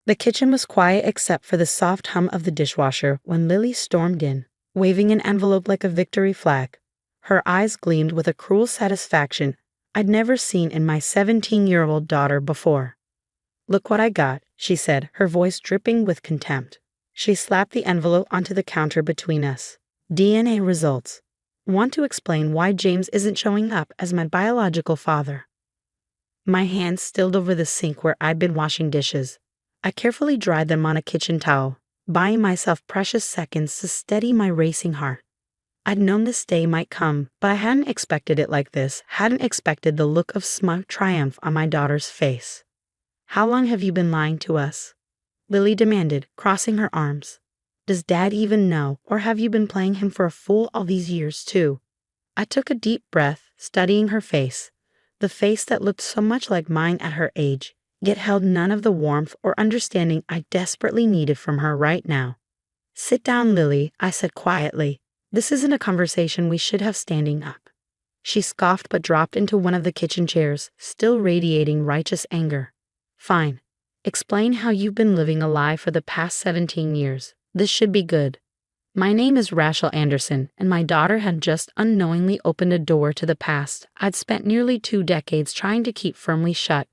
The kitchen was quiet except for the soft hum of the dishwasher when Lily stormed in, waving an envelope like a victory flag. Her eyes gleamed with a cruel satisfaction I'd never seen in my 17-year-old daughter before. "Look what I got," she said, her voice dripping with contempt. She slapped the envelope onto the counter between us. "DNA results. Want to explain why James isn't showing up as my biological father?" My hands stilled over the sink where I'd been washing dishes. I carefully dried them on a kitchen towel, buying myself precious seconds to steady my racing heart. I'd known this day might come, but I hadn't expected it like this, hadn't expected the look of smug triumph on my daughter's face. "How long have you been lying to us?" Lily demanded, crossing her arms. "Does Dad even know, or have you been playing him for a fool all these years, too?" I took a deep breath, studying her face, the face that looked so much like mine at her age, yet held none of the warmth or understanding I desperately needed from her right now. "Sit down, Lily," I said quietly. "This isn't a conversation we should have standing up." She scoffed but dropped into one of the kitchen chairs, still radiating righteous anger. "Fine. Explain how you've been living a lie for the past 17 years. This should be good." My name is Rachel Anderson, and my daughter had just unknowingly opened a door to the past I'd spent nearly 2 decades trying to keep firmly shut.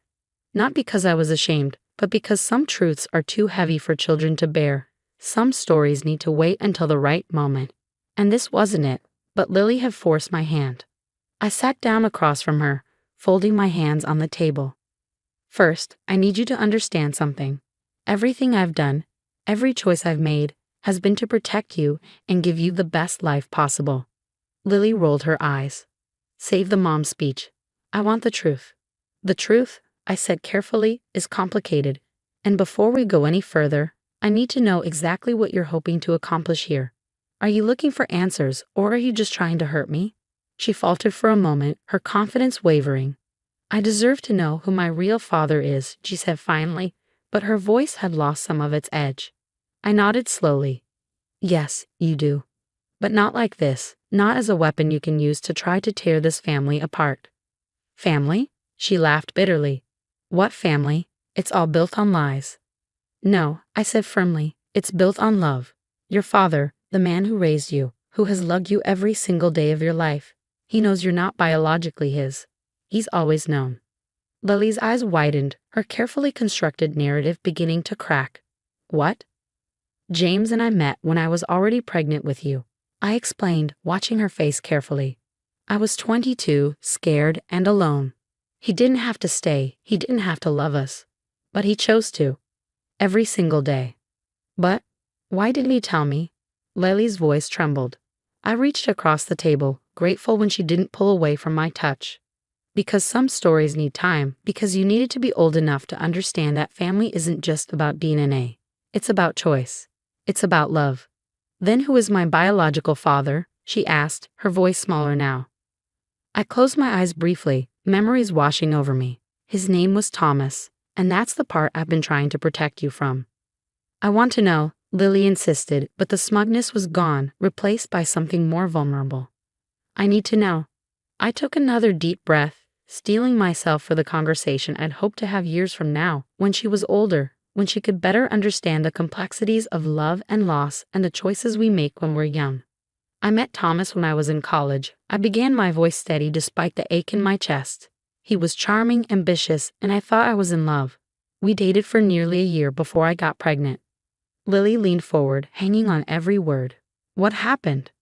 Not because I was ashamed, but because some truths are too heavy for children to bear. Some stories need to wait until the right moment. And this wasn't it, but Lily had forced my hand. I sat down across from her, folding my hands on the table. "First, I need you to understand something. Everything I've done, every choice I've made, has been to protect you and give you the best life possible." Lily rolled her eyes. "Save the mom speech. I want the truth." "The truth," I said carefully, "is complicated. And before we go any further, I need to know exactly what you're hoping to accomplish here. Are you looking for answers, or are you just trying to hurt me?" She faltered for a moment, her confidence wavering. "I deserve to know who my real father is," she said finally, but her voice had lost some of its edge. I nodded slowly. "Yes, you do. But not like this, not as a weapon you can use to try to tear this family apart." "Family?" She laughed bitterly. "What family? It's all built on lies." "No," I said firmly, "it's built on love. Your father, the man who raised you, who has loved you every single day of your life, he knows you're not biologically his. He's always known." Lily's eyes widened, her carefully constructed narrative beginning to crack. "What?" "James and I met when I was already pregnant with you," I explained, watching her face carefully. "I was 22, scared and alone. He didn't have to stay, he didn't have to love us. But he chose to. Every single day." "But why didn't he tell me?" Lily's voice trembled. I reached across the table, grateful when she didn't pull away from my touch. "Because some stories need time, because you needed to be old enough to understand that family isn't just about DNA. It's about choice. It's about love." "Then who is my biological father?" she asked, her voice smaller now. I closed my eyes briefly, memories washing over me. "His name was Thomas, and that's the part I've been trying to protect you from." "I want to know," Lily insisted, but the smugness was gone, replaced by something more vulnerable. "I need to know." I took another deep breath, steeling myself for the conversation I'd hoped to have years from now, when she was older, when she could better understand the complexities of love and loss and the choices we make when we're young. "I met Thomas when I was in college." I began, my voice steady despite the ache in my chest. "He was charming, ambitious, and I thought I was in love. We dated for nearly a year before I got pregnant." Lily leaned forward, hanging on every word. "What happened?"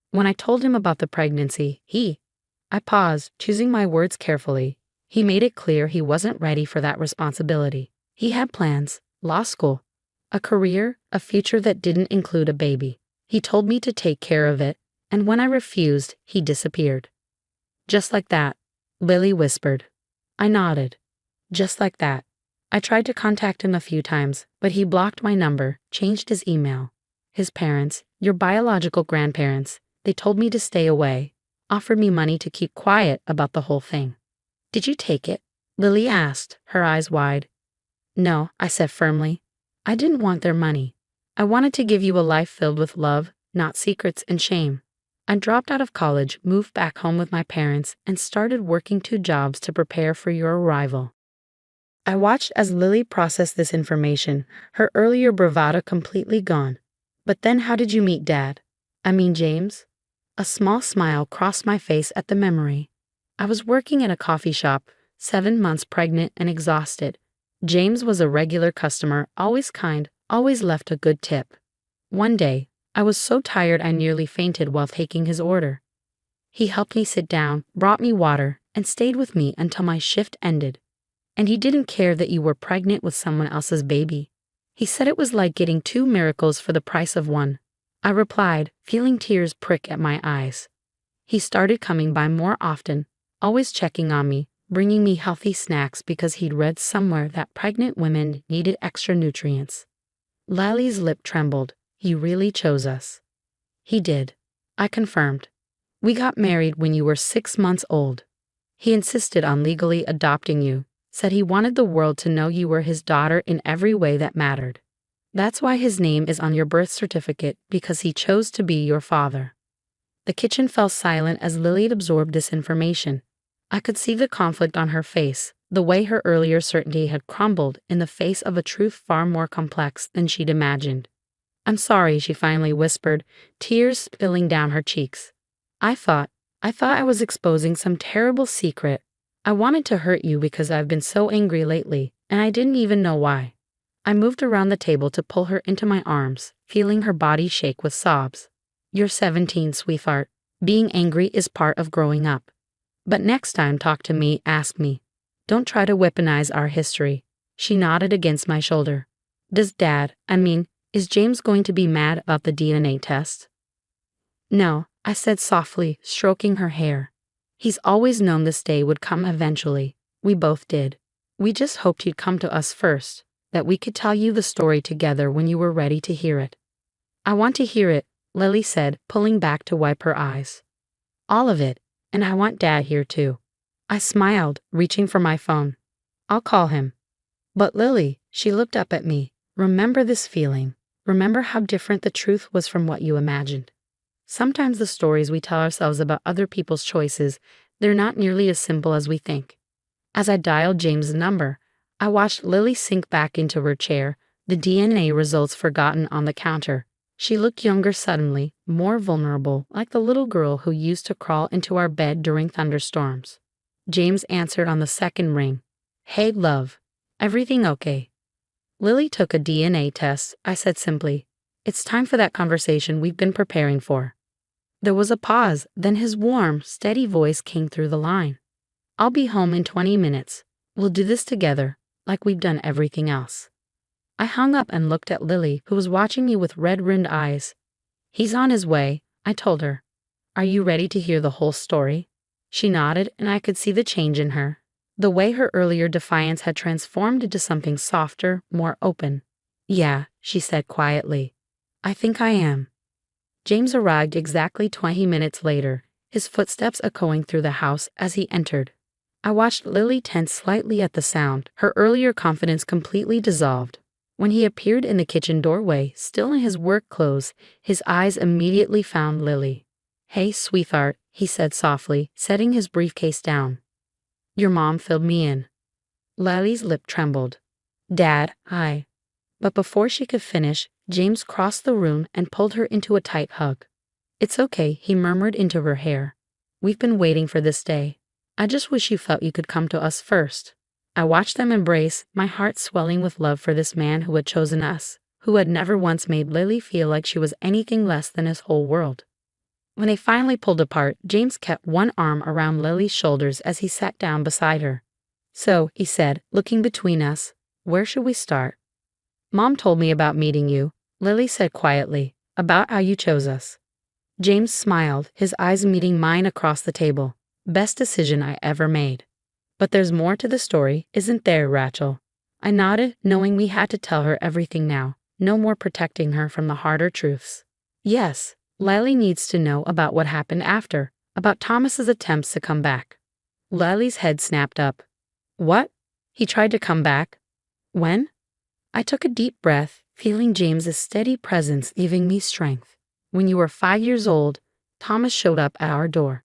"When I told him about the pregnancy, I paused, choosing my words carefully. "He made it clear he wasn't ready for that responsibility. He had plans, law school, a career, a future that didn't include a baby. He told me to take care of it, and when I refused, he disappeared." "Just like that," Lily whispered. I nodded. "Just like that. I tried to contact him a few times, but he blocked my number, changed his email. His parents, your biological grandparents, they told me to stay away, offered me money to keep quiet about the whole thing." "Did you take it?" Lily asked, her eyes wide. "No," I said firmly. "I didn't want their money. I wanted to give you a life filled with love, not secrets and shame. I dropped out of college, moved back home with my parents, and started working 2 jobs to prepare for your arrival." I watched as Lily processed this information, her earlier bravado completely gone. But then how did you meet Dad? I mean James? A small smile crossed my face at the memory. I was working at a coffee shop, 7 months pregnant and exhausted. James was a regular customer, always kind, always left a good tip. One day, I was so tired I nearly fainted while taking his order. He helped me sit down, brought me water, and stayed with me until my shift ended. And he didn't care that you were pregnant with someone else's baby. He said it was like getting two miracles for the price of one. I replied, feeling tears prick at my eyes. He started coming by more often, always checking on me, bringing me healthy snacks because he'd read somewhere that pregnant women needed extra nutrients. Lily's lip trembled. He really chose us. He did. I confirmed. We got married when you were 6 months old. He insisted on legally adopting you, said he wanted the world to know you were his daughter in every way that mattered. That's why his name is on your birth certificate, because he chose to be your father. The kitchen fell silent as Lily absorbed this information. I could see the conflict on her face, the way her earlier certainty had crumbled in the face of a truth far more complex than she'd imagined. I'm sorry, she finally whispered, tears spilling down her cheeks. I thought I was exposing some terrible secret. I wanted to hurt you because I've been so angry lately, and I didn't even know why. I moved around the table to pull her into my arms, feeling her body shake with sobs. You're 17, sweetheart. Being angry is part of growing up. But next time talk to me, ask me. Don't try to weaponize our history. She nodded against my shoulder. Is James going to be mad about the DNA test? No, I said softly, stroking her hair. He's always known this day would come eventually. We both did. We just hoped he'd come to us first, that we could tell you the story together when you were ready to hear it. I want to hear it, Lily said, pulling back to wipe her eyes. All of it, and I want Dad here too. I smiled, reaching for my phone. I'll call him. But Lily, she looked up at me. Remember this feeling. Remember how different the truth was from what you imagined. Sometimes the stories we tell ourselves about other people's choices, they're not nearly as simple as we think. As I dialed James' number, I watched Lily sink back into her chair, the DNA results forgotten on the counter. She looked younger suddenly, more vulnerable, like the little girl who used to crawl into our bed during thunderstorms. James answered on the second ring. Hey, love. Everything okay? Lily took a DNA test, I said simply. It's time for that conversation we've been preparing for. There was a pause, then his warm, steady voice came through the line. I'll be home in 20 minutes. We'll do this together, like we've done everything else. I hung up and looked at Lily, who was watching me with red-rimmed eyes. He's on his way, I told her. Are you ready to hear the whole story? She nodded, and I could see the change in her. The way her earlier defiance had transformed into something softer, more open. Yeah, she said quietly. I think I am. James arrived exactly 20 minutes later, his footsteps echoing through the house as he entered. I watched Lily tense slightly at the sound, her earlier confidence completely dissolved. When he appeared in the kitchen doorway, still in his work clothes, his eyes immediately found Lily. Hey, sweetheart, he said softly, setting his briefcase down. Your mom filled me in. Lily's lip trembled. Dad, hi. But before she could finish, James crossed the room and pulled her into a tight hug. It's okay, he murmured into her hair. We've been waiting for this day. I just wish you felt you could come to us first. I watched them embrace, my heart swelling with love for this man who had chosen us, who had never once made Lily feel like she was anything less than his whole world. When they finally pulled apart, James kept one arm around Lily's shoulders as he sat down beside her. So, he said, looking between us, where should we start? Mom told me about meeting you, Lily said quietly, about how you chose us. James smiled, his eyes meeting mine across the table. Best decision I ever made. But there's more to the story, isn't there, Rachel? I nodded, knowing we had to tell her everything now, no more protecting her from the harder truths. Yes, Lily needs to know about what happened after, about Thomas's attempts to come back. Lily's head snapped up. What? He tried to come back? When? I took a deep breath, feeling James's steady presence giving me strength. When you were 5 years old, Thomas showed up at our door.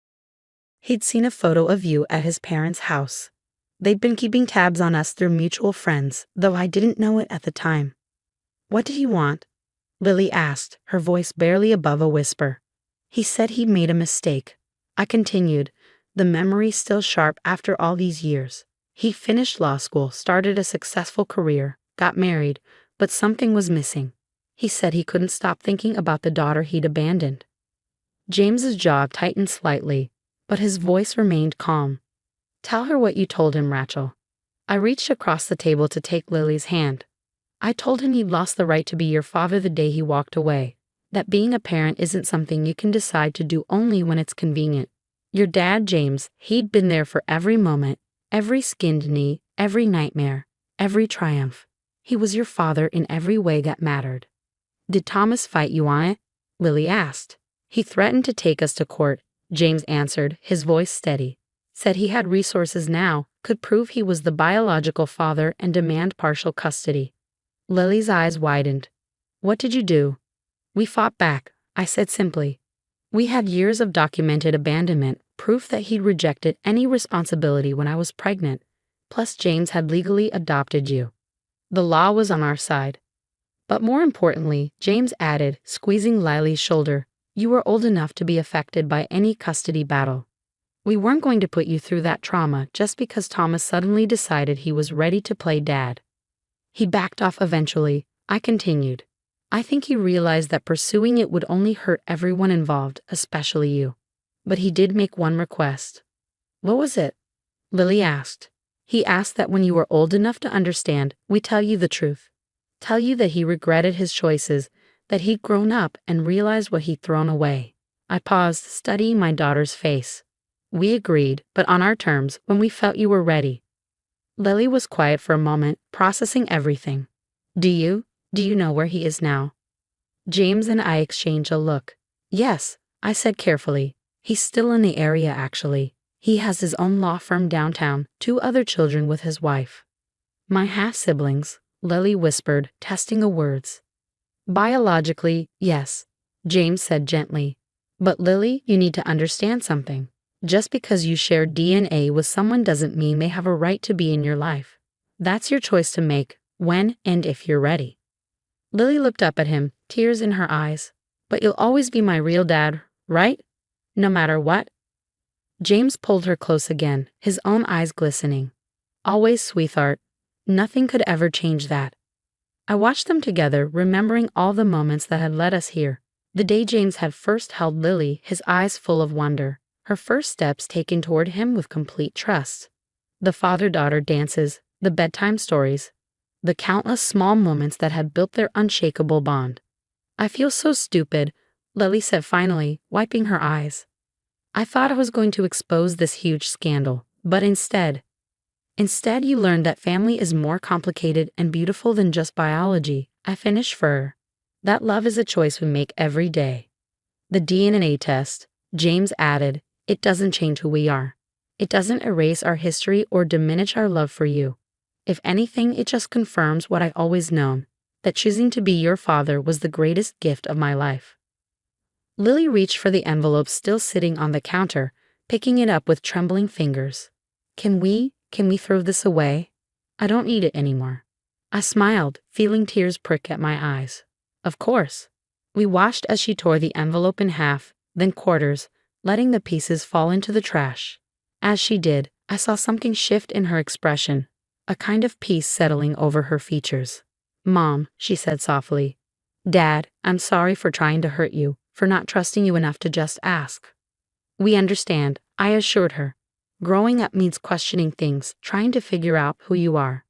He'd seen a photo of you at his parents' house. They'd been keeping tabs on us through mutual friends, though I didn't know it at the time. What did he want? Lily asked, her voice barely above a whisper. He said he'd made a mistake. I continued, the memory still sharp after all these years. He finished law school, started a successful career, got married, but something was missing. He said he couldn't stop thinking about the daughter he'd abandoned. James's jaw tightened slightly, but his voice remained calm. Tell her what you told him, Rachel. I reached across the table to take Lily's hand. I told him he'd lost the right to be your father the day he walked away, that being a parent isn't something you can decide to do only when it's convenient. Your dad, James, he'd been there for every moment, every skinned knee, every nightmare, every triumph. He was your father in every way that mattered. Did Thomas fight you on it? Lily asked. He threatened to take us to court, James answered, his voice steady. Said he had resources now, could prove he was the biological father and demand partial custody. Lily's eyes widened. What did you do? We fought back, I said simply. We had years of documented abandonment, proof that he'd rejected any responsibility when I was pregnant. Plus James had legally adopted you. The law was on our side. But more importantly, James added, squeezing Lily's shoulder, you were old enough to be affected by any custody battle. We weren't going to put you through that trauma just because Thomas suddenly decided he was ready to play dad. He backed off eventually. I continued. I think he realized that pursuing it would only hurt everyone involved, especially you. But he did make one request. What was it? Lily asked. He asked that when you were old enough to understand, we tell you the truth. Tell you that he regretted his choices, that he'd grown up and realized what he'd thrown away. I paused, studying my daughter's face. We agreed, but on our terms, when we felt you were ready. Lily was quiet for a moment, processing everything. Do you know where he is now? James and I exchanged a look. Yes, I said carefully. He's still in the area, actually. He has his own law firm downtown, 2 other children with his wife. My half-siblings, Lily whispered, testing the words. Biologically, yes, James said gently. But Lily, you need to understand something. Just because you share DNA with someone doesn't mean they have a right to be in your life. That's your choice to make, when and if you're ready. Lily looked up at him, tears in her eyes. But you'll always be my real dad, right? No matter what? James pulled her close again, his own eyes glistening. Always, sweetheart. Nothing could ever change that. I watched them together, remembering all the moments that had led us here. The day James had first held Lily, his eyes full of wonder. Her first steps taken toward him with complete trust. The father-daughter dances, the bedtime stories, the countless small moments that had built their unshakable bond. I feel so stupid, Lily said finally, wiping her eyes. I thought I was going to expose this huge scandal, but instead you learned that family is more complicated and beautiful than just biology. I finished for her. That love is a choice we make every day. The DNA test, James added, it doesn't change who we are. It doesn't erase our history or diminish our love for you. If anything, it just confirms what I always known, that choosing to be your father was the greatest gift of my life. Lily reached for the envelope still sitting on the counter, picking it up with trembling fingers. Can we throw this away? I don't need it anymore. I smiled, feeling tears prick at my eyes. Of course. We watched as she tore the envelope in half, then quarters, letting the pieces fall into the trash. As she did, I saw something shift in her expression, a kind of peace settling over her features. Mom, she said softly. Dad, I'm sorry for trying to hurt you, for not trusting you enough to just ask. We understand, I assured her. Growing up means questioning things, trying to figure out who you are.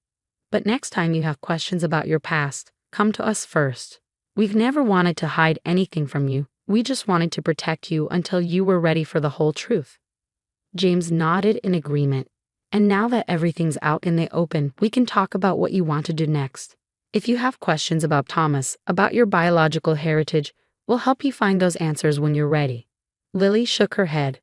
But next time you have questions about your past, come to us first. We've never wanted to hide anything from you. We just wanted to protect you until you were ready for the whole truth. James nodded in agreement. And now that everything's out in the open, we can talk about what you want to do next. If you have questions about Thomas, about your biological heritage, we'll help you find those answers when you're ready. Lily shook her head.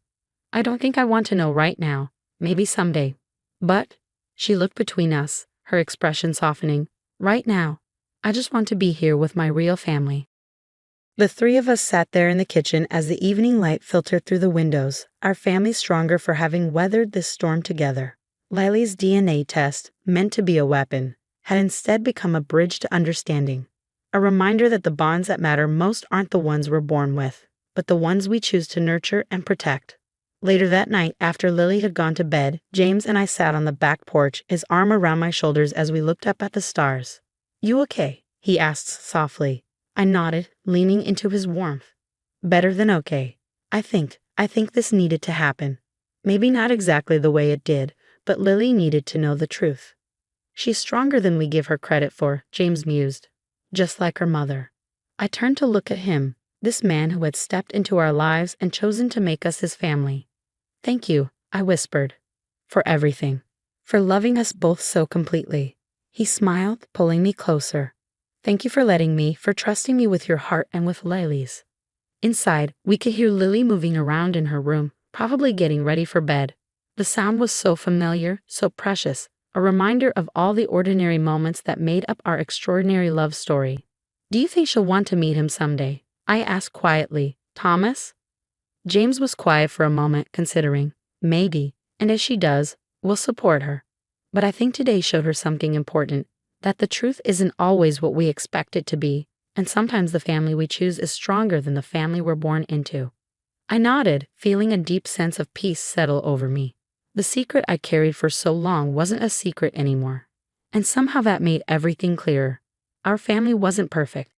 I don't think I want to know right now. Maybe someday. But, she looked between us, her expression softening. Right now, I just want to be here with my real family. The 3 of us sat there in the kitchen as the evening light filtered through the windows, our family stronger for having weathered this storm together. Lily's DNA test, meant to be a weapon, had instead become a bridge to understanding. A reminder that the bonds that matter most aren't the ones we're born with, but the ones we choose to nurture and protect. Later that night, after Lily had gone to bed, James and I sat on the back porch, his arm around my shoulders as we looked up at the stars. "You okay?" he asked softly. I nodded, leaning into his warmth. "Better than okay. I think this needed to happen. Maybe not exactly the way it did, but Lily needed to know the truth." "She's stronger than we give her credit for," James mused. "Just like her mother." I turned to look at him, this man who had stepped into our lives and chosen to make us his family. "Thank you," I whispered. "For everything. For loving us both so completely." He smiled, pulling me closer. "Thank you for letting me, for trusting me with your heart and with Lily's." Inside, we could hear Lily moving around in her room, probably getting ready for bed. The sound was so familiar, so precious, a reminder of all the ordinary moments that made up our extraordinary love story. "Do you think she'll want to meet him someday?" I asked quietly. "Thomas?" James was quiet for a moment, considering. "Maybe, and if she does, we'll support her. But I think today showed her something important, that the truth isn't always what we expect it to be, and sometimes the family we choose is stronger than the family we're born into." I nodded, feeling a deep sense of peace settle over me. The secret I carried for so long wasn't a secret anymore. And somehow that made everything clearer. Our family wasn't perfect,